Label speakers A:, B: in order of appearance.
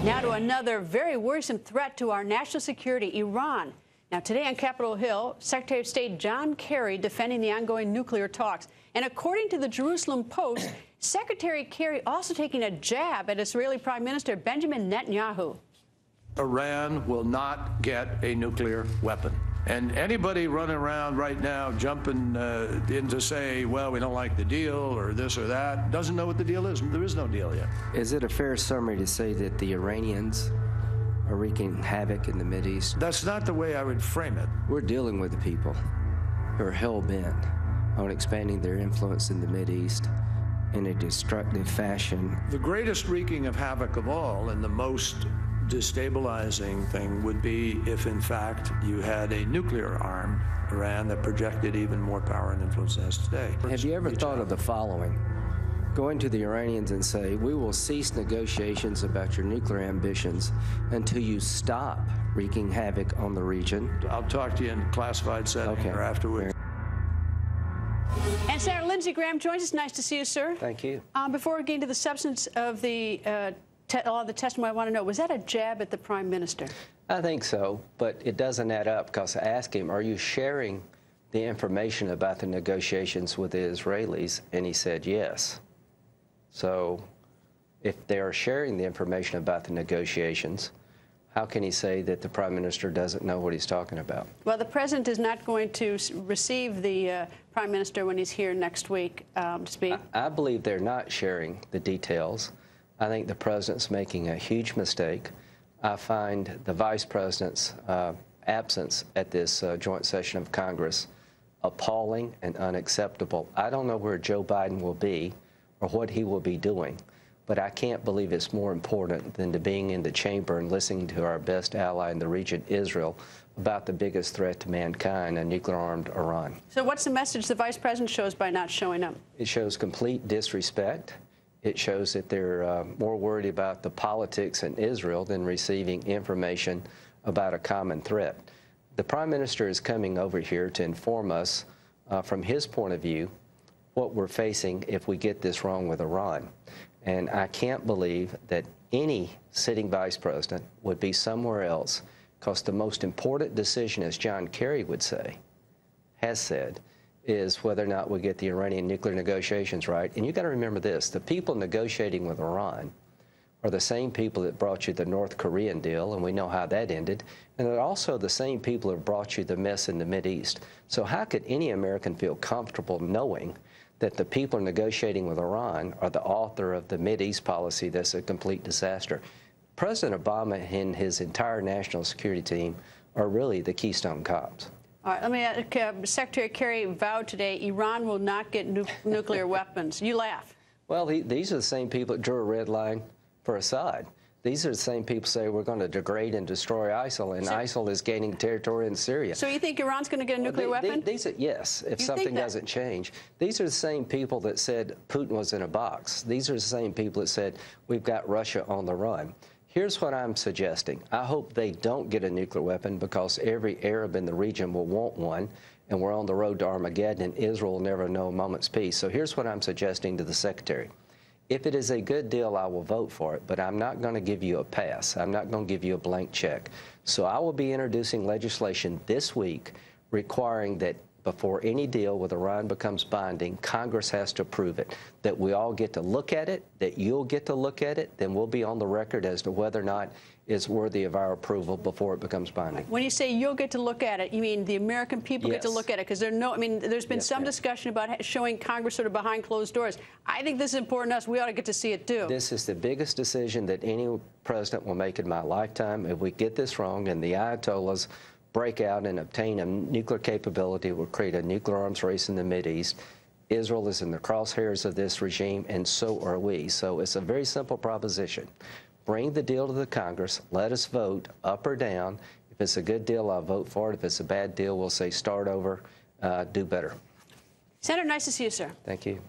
A: Now to another very worrisome threat to our national security, Iran. Now, today on Capitol Hill, Secretary of State John Kerry defending the ongoing nuclear talks. And according to the Jerusalem Post, Secretary Kerry also taking a jab at Israeli Prime Minister Benjamin Netanyahu.
B: Iran will not get a nuclear weapon. And anybody running around right now jumping in to say, well, we don't like the deal or this or that, doesn't know what the deal is. There is no deal yet.
C: Is it a fair summary to say that the Iranians are wreaking havoc in the Mideast?
B: That's not the way I would frame it.
C: We're dealing with the people who are hell-bent on expanding their influence in the Mideast in a destructive fashion.
B: The greatest wreaking of havoc of all and the most destabilizing thing would be if, in fact, you had a nuclear-armed Iran that projected even more power and influence than it has today.
C: Have you ever thought of the following? Going to the Iranians and say, we will cease negotiations about your nuclear ambitions until you stop wreaking havoc on the region.
B: I'll talk to you in classified setting or afterwards.
A: And Senator Lindsey Graham joins us. Nice to see you, sir.
C: Thank you.
A: Before we get into the substance of the testimony, I want to know, was that a jab at the Prime Minister?
C: I think so, but it doesn't add up because I asked him, are you sharing the information about the negotiations with the Israelis? And he said yes. So if they are sharing the information about the negotiations, how can he say that the Prime Minister doesn't know what he's talking about? Well,
A: the President is not going to receive the Prime Minister when he's here next week to speak.
C: I believe they're not sharing the details. I think the President's making a huge mistake. I find the Vice President's absence at this joint session of Congress appalling and unacceptable. I don't know where Joe Biden will be or what he will be doing, but I can't believe it's more important than to being in the chamber and listening to our best ally in the region, Israel, about the biggest threat to mankind, a nuclear-armed Iran.
A: So what's the message the Vice President shows by not showing up?
C: It shows complete disrespect. It shows that they're more worried about the politics in Israel than receiving information about a common threat. The Prime Minister is coming over here to inform us from his point of view what we're facing if we get this wrong with Iran. And I can't believe that any sitting Vice President would be somewhere else, because the most important decision, as John Kerry would say, has said, is whether or not we get the Iranian nuclear negotiations right. And you got to remember this, the people negotiating with Iran are the same people that brought you the North Korean deal, and we know how that ended, and they're also the same people that brought you the mess in the Mideast. So how could any American feel comfortable knowing that the people negotiating with Iran are the author of the Mideast policy that's a complete disaster? President Obama and his entire national security team are really the Keystone Cops.
A: All right, let me ask, Secretary Kerry vowed today Iran will not get nuclear weapons. You laugh.
C: Well, these are the same people that drew a red line for Assad. These are the same people who say we're going to degrade and destroy ISIL, and ISIL is gaining territory in Syria.
A: So you think Iran's going to get a nuclear weapon?
C: Yes, if something doesn't change. These are the same people that said Putin was in a box. These are the same people that said we've got Russia on the run. Here's what I'm suggesting. I hope they don't get a nuclear weapon, because every Arab in the region will want one, and we're on the road to Armageddon, and Israel will never know a moment's peace. So here's what I'm suggesting to the Secretary. If it is a good deal, I will vote for it, but I'm not going to give you a pass. I'm not going to give you a blank check. So I will be introducing legislation this week requiring that before any deal with Iran becomes binding, Congress has to approve it, that we all get to look at it, that you'll get to look at it, then we'll be on the record as to whether or not it's worthy of our approval before it becomes binding.
A: When you say you'll get to look at it, you mean the American people get to look at it? Because there's been some discussion about showing Congress sort of behind closed doors. I think this is important to us. We ought to get to see it too.
C: This is the biggest decision that any president will make in my lifetime. If we get this wrong and the Ayatollahs break out and obtain a nuclear capability, will create a nuclear arms race in the Mideast. Israel is in the crosshairs of this regime, and so are we. So it's a very simple proposition. Bring the deal to the Congress. Let us vote up or down. If it's a good deal, I'll vote for it. If it's a bad deal, we'll say start over, do better.
A: Senator, nice to see you, sir.
C: Thank you.